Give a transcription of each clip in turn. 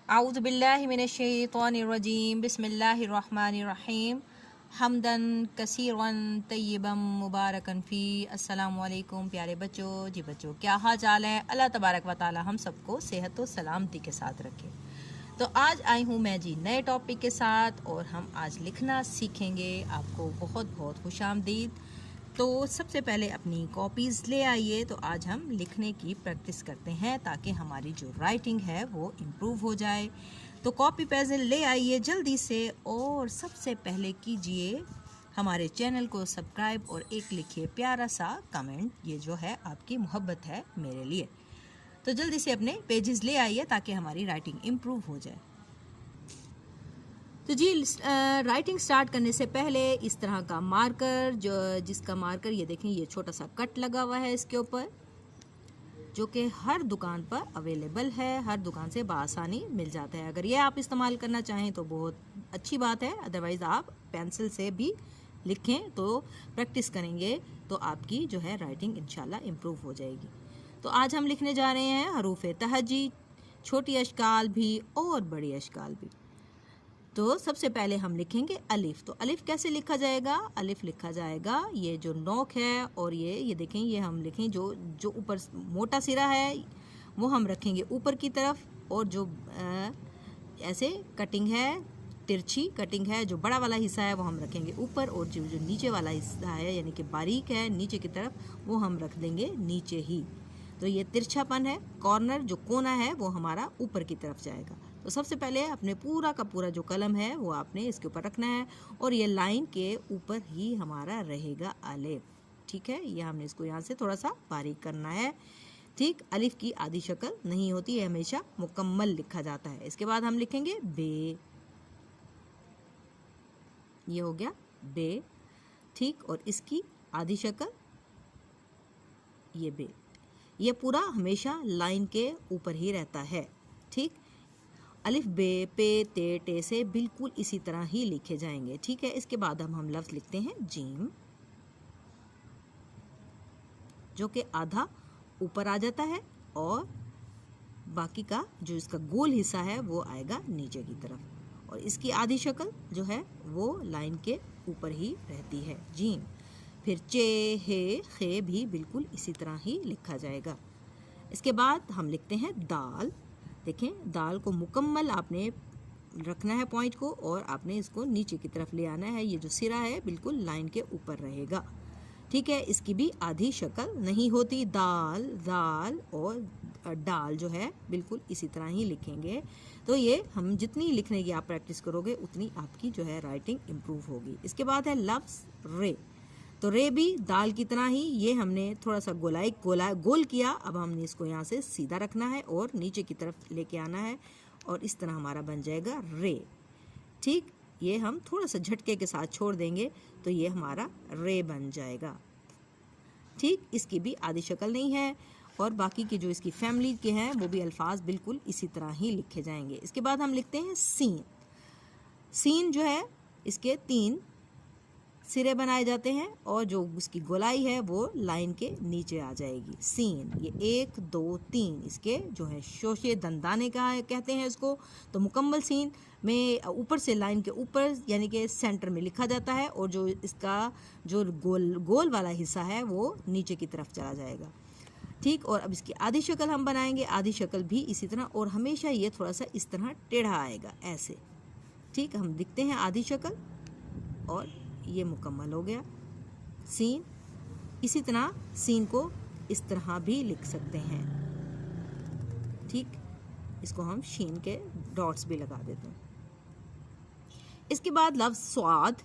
आऊज़ु बिल्लाहि मिनश्शैतानिर्रजीम बिस्मिल्लाहिर्रहमानिर्रहीम हमदन कसीरन तय्यबम मुबारकन फ़ी। अस्सलामु अलैकुम प्यारे बच्चों। जी बच्चों, क्या हाल चाल है? अल्लाह तबारक व तआला हम सबको सेहत व सलामती के साथ रखे। तो आज आई हूँ मैं जी नए टॉपिक के साथ और हम आज लिखना सीखेंगे। आपको बहुत बहुत खुशामदीद। तो सबसे पहले अपनी कॉपीज़ ले आइए। तो आज हम लिखने की प्रैक्टिस करते हैं ताकि हमारी जो राइटिंग है वो इम्प्रूव हो जाए। तो कॉपी पेंसिल ले आइए जल्दी से और सबसे पहले कीजिए हमारे चैनल को सब्सक्राइब और एक लिखिए प्यारा सा कमेंट। ये जो है आपकी मोहब्बत है मेरे लिए। तो जल्दी से अपने पेजेस ले आइए ताकि हमारी राइटिंग इम्प्रूव हो जाए। तो जी राइटिंग स्टार्ट करने से पहले इस तरह का मार्कर जिसका मार्कर ये देखें, ये छोटा सा कट लगा हुआ है इसके ऊपर, जो कि हर दुकान पर अवेलेबल है, हर दुकान से बआसानी मिल जाता है। अगर ये आप इस्तेमाल करना चाहें तो बहुत अच्छी बात है, अदरवाइज़ आप पेंसिल से भी लिखें तो प्रैक्टिस करेंगे तो आपकी जो है राइटिंग इंशाल्लाह इम्प्रूव हो जाएगी। तो आज हम लिखने जा रहे हैं हरूफ तहजी, छोटी अशकाल भी और बड़ी अशकाल भी। तो सबसे पहले हम लिखेंगे अलिफ। तो अलिफ कैसे लिखा जाएगा? अलिफ लिखा जाएगा, ये जो नोक है और ये देखें, ये हम लिखें जो ऊपर मोटा सिरा है वो हम रखेंगे ऊपर की तरफ, और जो ऐसे कटिंग है, तिरछी कटिंग है, जो बड़ा वाला हिस्सा है वो हम रखेंगे ऊपर, और जो नीचे वाला हिस्सा है यानी कि बारीक है नीचे की तरफ वो हम रख देंगे नीचे ही। तो ये तिरछापन है, कॉर्नर जो कोना है वो हमारा ऊपर की तरफ जाएगा। तो सबसे पहले अपने पूरा का पूरा जो कलम है वो आपने इसके ऊपर रखना है और ये लाइन के ऊपर ही हमारा रहेगा अलिफ। ठीक है, ये हमने इसको यहाँ से थोड़ा सा बारीक करना है। ठीक, अलिफ की आधी शक्ल नहीं होती है, हमेशा मुकम्मल लिखा जाता है। इसके बाद हम लिखेंगे बे। ये हो गया बे। ठीक, और इसकी आधी शक्ल ये बे। ये पूरा हमेशा लाइन के ऊपर ही रहता है। ठीक, अलिफ बे पे ते टे से बिल्कुल इसी तरह ही लिखे जाएंगे। ठीक है, इसके बाद हम लफ्ज़ लिखते हैं जीम, जो कि आधा ऊपर आ जाता है और बाकी का जो इसका गोल हिस्सा है वो आएगा नीचे की तरफ, और इसकी आधी शक्ल जो है वो लाइन के ऊपर ही रहती है, जीम। फिर चे हे खे भी बिल्कुल इसी तरह ही लिखा जाएगा। इसके बाद हम लिखते हैं दाल। देखें, दाल को मुकम्मल आपने रखना है पॉइंट को, और आपने इसको नीचे की तरफ ले आना है। ये जो सिरा है बिल्कुल लाइन के ऊपर रहेगा। ठीक है, इसकी भी आधी शक्ल नहीं होती। दाल दाल और डाल जो है बिल्कुल इसी तरह ही लिखेंगे। तो ये हम जितनी लिखने की आप प्रैक्टिस करोगे उतनी आपकी जो है राइटिंग इम्प्रूव होगी। इसके बाद है लफ्ज़ रे। तो रे भी दाल की तरह ही, ये हमने थोड़ा सा गोल किया। अब हमने इसको यहाँ से सीधा रखना है और नीचे की तरफ लेके आना है, और इस तरह हमारा बन जाएगा रे। ठीक, ये हम थोड़ा सा झटके के साथ छोड़ देंगे तो ये हमारा रे बन जाएगा। ठीक, इसकी भी आधी शक्ल नहीं है, और बाकी के जो इसकी फैमिली के हैं वो भी अल्फाज बिल्कुल इसी तरह ही लिखे जाएंगे। इसके बाद हम लिखते हैं सीन। सीन जो है इसके 3 सिरे बनाए जाते हैं, और जो उसकी गोलाई है वो लाइन के नीचे आ जाएगी। सीन, ये 1 2 3 इसके जो है शोशे दंदाने का है, कहते हैं इसको। तो मुकम्मल सीन में ऊपर से लाइन के ऊपर यानी कि सेंटर में लिखा जाता है, और जो इसका जो गोल वाला हिस्सा है वो नीचे की तरफ चला जाएगा। ठीक, और अब इसकी आधी शक्ल हम बनाएंगे, आधी शक्ल भी इसी तरह, और हमेशा ये थोड़ा सा इस तरह टेढ़ा आएगा ऐसे। ठीक, हम दिखते हैं आधी शक्ल, और ये मुकम्मल हो गया सीन। इसी तरह सीन को इस तरह भी लिख सकते हैं। ठीक, इसको हम शीन के डॉट्स भी लगा देते हैं। इसके बाद लफ्ज़ स्वाद।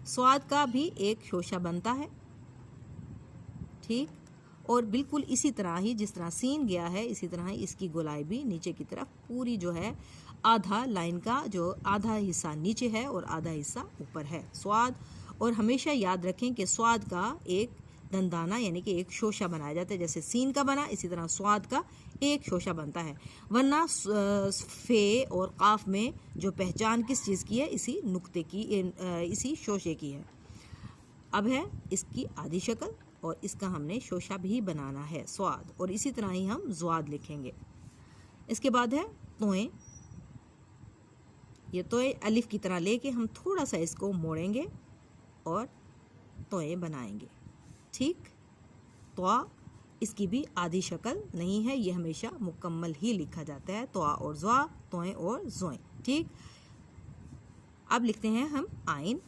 स्वाद का भी एक शोशा बनता है। ठीक, और बिल्कुल इसी तरह ही जिस तरह सीन गया है इसी तरह ही इसकी गोलाई भी नीचे की तरफ पूरी जो है, आधा लाइन का जो आधा हिस्सा नीचे है और आधा हिस्सा ऊपर है, स्वाद। और हमेशा याद रखें कि स्वाद का एक दंदाना यानी कि एक शोशा बनाया जाता है। जैसे सीन का बना इसी तरह स्वाद का एक शोशा बनता है, वरना फे और काफ में जो पहचान किस चीज़ की है, इसी नुक्ते की, इसी शोशे की है। अब है इसकी आधी शक्ल, और इसका हमने शोशा भी बनाना है स्वाद, और इसी तरह ही हम ज़्वाद लिखेंगे। इसके बाद है तोएं, ये तोएं अलिफ की तरह लेके हम थोड़ा सा इसको मोड़ेंगे और तोएं बनाएंगे। ठीक, तवा इसकी भी आधी शक्ल नहीं है, ये हमेशा मुकम्मल ही लिखा जाता है, तवा और ज़्वा, तोएं और ज़ोएं। ठीक, अब लिखते हैं हम आइन।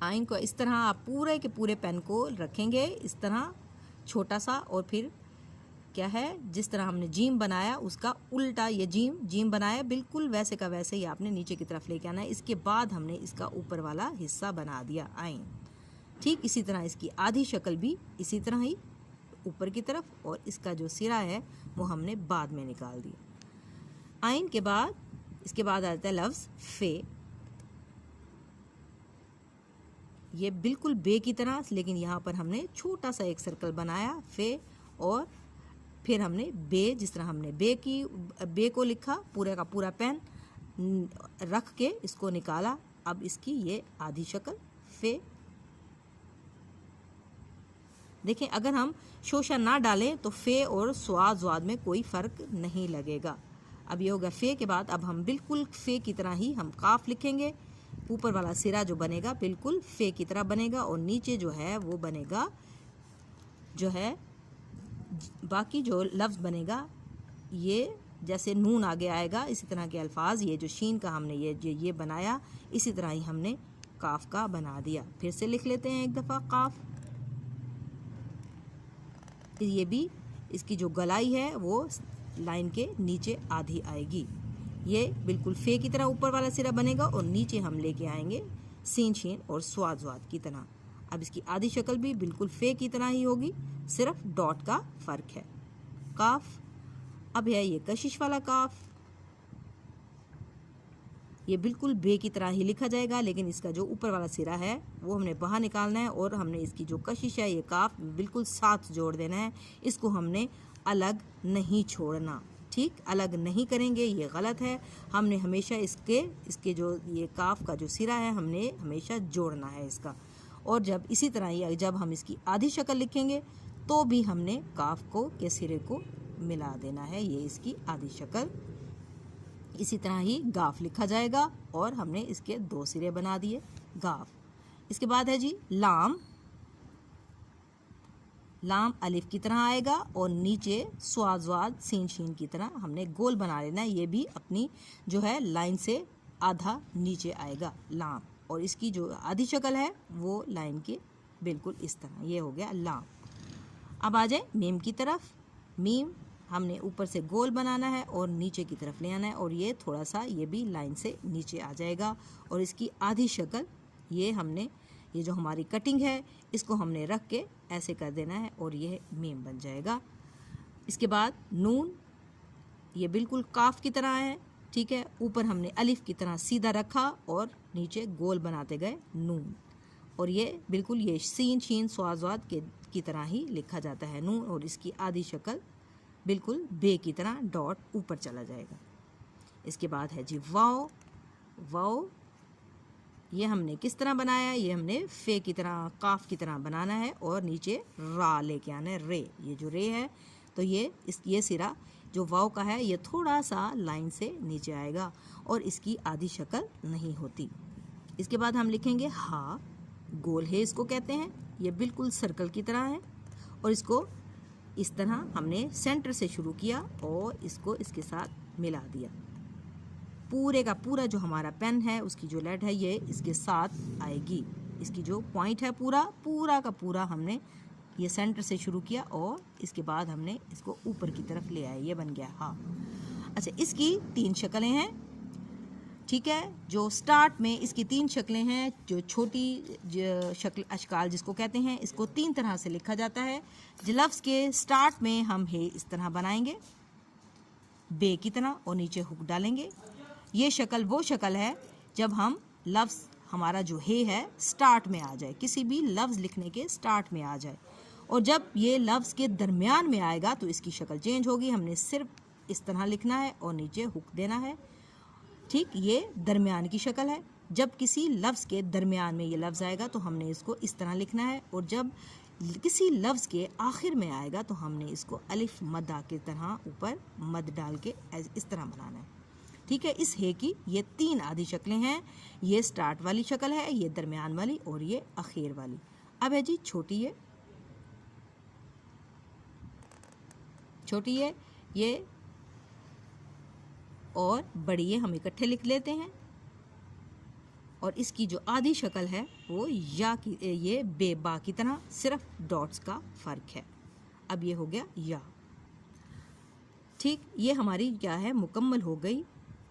आइन को इस तरह आप पूरे के पूरे पेन को रखेंगे इस तरह छोटा सा, और फिर क्या है, जिस तरह हमने जीम बनाया उसका उल्टा ये जीम बनाया, बिल्कुल वैसे का वैसे ही आपने नीचे की तरफ लेके आना है। इसके बाद हमने इसका ऊपर वाला हिस्सा बना दिया आइन। ठीक इसी तरह इसकी आधी शक्ल भी इसी तरह ही ऊपर की तरफ, और इसका जो सिरा है वो हमने बाद में निकाल दिया। आइन के बाद इसके बाद आता है लफ्ज़ फे। ये बिल्कुल बे की तरह, लेकिन यहाँ पर हमने छोटा सा एक सर्कल बनाया फे, और फिर हमने बे, जिस तरह हमने बे को लिखा, पूरे का पूरा पेन रख के इसको निकाला। अब इसकी ये आधी शक्ल फे। देखें, अगर हम शोशा ना डालें तो फे और स्वाद में कोई फ़र्क नहीं लगेगा। अब ये होगा फे के बाद अब हम बिल्कुल फे की तरह ही हम काफ लिखेंगे। ऊपर वाला सिरा जो बनेगा बिल्कुल फे की तरह बनेगा, और नीचे जो है वो बनेगा, जो है बाकी जो लफ्ज़ बनेगा ये जैसे नून आगे आएगा इसी तरह के अल्फाज, ये जो शीन का हमने ये बनाया इसी तरह ही हमने काफ का बना दिया। फिर से लिख लेते हैं एक दफ़ा काफ। ये भी इसकी जो गलाई है वो लाइन के नीचे आधी आएगी। ये बिल्कुल फे की तरह ऊपर वाला सिरा बनेगा, और नीचे हम लेके आएंगे सीन शीन और स्वाद की तरह। अब इसकी आधी शक्ल भी बिल्कुल फे की तरह ही होगी, सिर्फ डॉट का फ़र्क है। काफ, अब है ये कशिश वाला काफ। ये बिल्कुल बे की तरह ही लिखा जाएगा, लेकिन इसका जो ऊपर वाला सिरा है वो हमने बाहर निकालना है, और हमने इसकी जो कशिश है ये काफ बिल्कुल साथ जोड़ देना है। इसको हमने अलग नहीं छोड़ना। ठीक, अलग नहीं करेंगे, ये गलत है। हमने हमेशा इसके जो ये काफ का जो सिरा है हमने हमेशा जोड़ना है इसका। और जब इसी तरह ही जब हम इसकी आधी शक्ल लिखेंगे तो भी हमने काफ के सिरे को मिला देना है। ये इसकी आधी शक्ल। इसी तरह ही गाफ लिखा जाएगा, और हमने इसके दो सिरे बना दिए गाफ। इसके बाद है जी लाम। लाम अलिफ की तरह आएगा, और नीचे स्वाद सीन शीन की तरह हमने गोल बना लेना है। ये भी अपनी जो है लाइन से आधा नीचे आएगा लाम, और इसकी जो आधी शक्ल है वो लाइन के बिल्कुल इस तरह। ये हो गया लाम। अब आ जाए मीम की तरफ। मीम हमने ऊपर से गोल बनाना है और नीचे की तरफ ले आना है, और ये थोड़ा सा ये भी लाइन से नीचे आ जाएगा, और इसकी आधी शक्ल ये जो हमारी कटिंग है इसको हमने रख के ऐसे कर देना है, और ये मीम बन जाएगा। इसके बाद नून, ये बिल्कुल काफ की तरह है। ठीक है, ऊपर हमने अलिफ की तरह सीधा रखा और नीचे गोल बनाते गए नून, और ये बिल्कुल ये सीन शीन स्वाद की तरह ही लिखा जाता है नून, और इसकी आधी शक्ल बिल्कुल बे की तरह डॉट ऊपर चला जाएगा। इसके बाद है जी वाओ। वाओ ये हमने किस तरह बनाया, ये हमने फे की तरह काफ की तरह बनाना है, और नीचे रा लेके आना है रे। ये जो रे है तो ये सिरा जो वाव का है ये थोड़ा सा लाइन से नीचे आएगा, और इसकी आधी शक्ल नहीं होती। इसके बाद हम लिखेंगे हा। गोल है इसको कहते हैं, ये बिल्कुल सर्कल की तरह है, और इसको इस तरह हमने सेंटर से शुरू किया और इसको इसके साथ मिला दिया। पूरे का पूरा जो हमारा पेन है उसकी जो लेड है ये इसके साथ आएगी। इसकी जो पॉइंट है पूरा का पूरा हमने ये सेंटर से शुरू किया, और इसके बाद हमने इसको ऊपर की तरफ ले आए। ये बन गया हा। अच्छा, इसकी 3 शक्लें हैं। ठीक है, जो स्टार्ट में इसकी 3 शक्लें हैं। जो छोटी शक्ल अशकाल जिसको कहते हैं, इसको 3 तरह से लिखा जाता है। लफ्ज़ के स्टार्ट में हम हे इस तरह बनाएंगे बे की तरह, और नीचे हुक डालेंगे। ये शक्ल वो शक्ल है जब हम लफ्ज़ हमारा जो है स्टार्ट में आ जाए, किसी भी लफ्ज़ लिखने के स्टार्ट में आ जाए, और जब ये लफ्ज़ के दरमियान में आएगा तो इसकी शक्ल चेंज होगी। हमने सिर्फ इस तरह लिखना है और नीचे हुक देना है। ठीक, ये दरमियान की शक्ल है। जब किसी लफ्ज़ के दरमियान में ये लफ्ज़ आएगा तो हमने इसको इस तरह लिखना है, और जब किसी लफ्ज़ के आखिर में आएगा तो हमने इसको अलिफ मद्दा की तरह ऊपर मद डाल के इस तरह बनाना है। ठीक है, इस हे की ये 3 आधी शक्लें हैं। ये स्टार्ट वाली शक्ल है, ये दरमियान वाली और ये आखिर वाली। अब है जी छोटी है, छोटी है ये और बड़ी है, हम इकट्ठे लिख लेते हैं। और इसकी जो आधी शक्ल है वो या की, ये बेबा की तरह, सिर्फ डॉट्स का फ़र्क है। अब ये हो गया या। ठीक, ये हमारी क्या है, मुकम्मल हो गई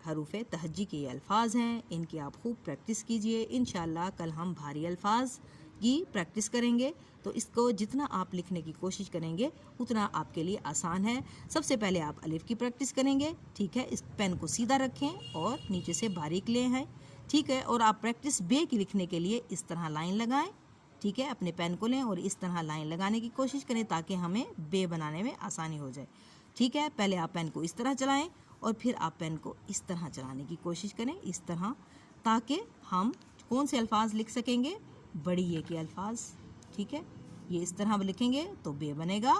हरूफ तहज्जी के ये अल्फाज हैं। इनकी आप खूब प्रैक्टिस कीजिए। इंशाल्लाह कल हम भारी अल्फाज की प्रैक्टिस करेंगे, तो इसको जितना आप लिखने की कोशिश करेंगे उतना आपके लिए आसान है। सबसे पहले आप अलिफ की प्रैक्टिस करेंगे। ठीक है, इस पेन को सीधा रखें और नीचे से बारीक ले हैं। ठीक है, और आप प्रैक्टिस बे की लिखने के लिए इस तरह लाइन लगाएं। ठीक है, अपने पेन को लें और इस तरह लाइन लगाने की कोशिश करें ताकि हमें बे बनाने में आसानी हो जाए। ठीक है, पहले आप पेन को इस तरह चलाएं और फिर आप पेन को इस तरह चलाने की कोशिश करें, इस तरह, ताकि हम कौन से अल्फाज लिख सकेंगे, बड़ी ये के अल्फाज। ठीक है, ये इस तरह लिखेंगे तो बे बनेगा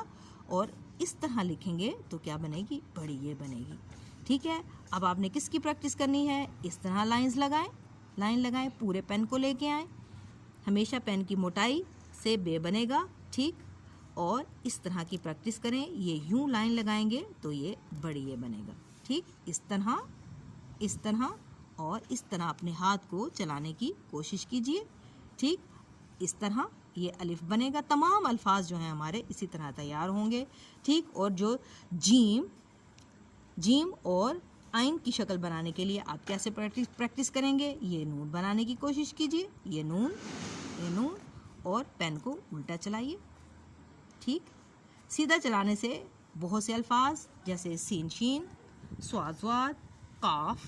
और इस तरह लिखेंगे तो क्या बनेगी, बड़ी ये बनेगी। ठीक है, अब आपने किसकी प्रैक्टिस करनी है, इस तरह लाइंस लगाएं, लाइन लगाएं, पूरे पेन को लेके आएं। हमेशा पेन की मोटाई से बे बनेगा। ठीक, और इस तरह की प्रैक्टिस करें। ये यूं लाइन लगाएंगे तो ये बड़ी ये बनेगा। ठीक, इस तरह और इस तरह अपने हाथ को चलाने की कोशिश कीजिए। ठीक, इस तरह ये अलिफ बनेगा। तमाम अल्फाज जो हैं हमारे इसी तरह तैयार होंगे। ठीक, और जो जीम और आइन की शक्ल बनाने के लिए आप कैसे प्रैक्टिस करेंगे, ये नून बनाने की कोशिश कीजिए। ये नून और पेन को उल्टा चलाइए। ठीक, सीधा चलाने से बहुत से अल्फाज जैसे सीन शीन, स्वाद स्वाद, काफ,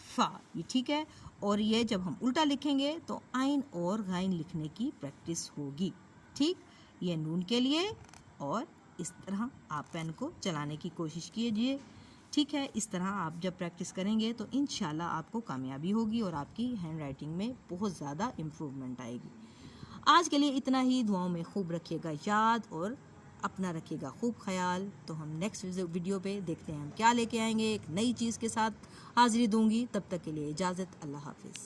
फा, ये ठीक है। और ये जब हम उल्टा लिखेंगे तो आइन और गाइन लिखने की प्रैक्टिस होगी। ठीक, ये नून के लिए, और इस तरह आप पेन को चलाने की कोशिश कीजिए। ठीक है, इस तरह आप जब प्रैक्टिस करेंगे तो इंशाल्लाह आपको कामयाबी होगी और आपकी हैंड राइटिंग में बहुत ज़्यादा इम्प्रूवमेंट आएगी। आज के लिए इतना ही। दुआओं में खूब रखिएगा याद और अपना रखिएगा खूब ख्याल। तो हम नेक्स्ट वीडियो पे देखते हैं हम क्या लेके आएंगे। एक नई चीज़ के साथ हाजिरी दूंगी। तब तक के लिए इजाज़त। अल्लाह हाफिज़।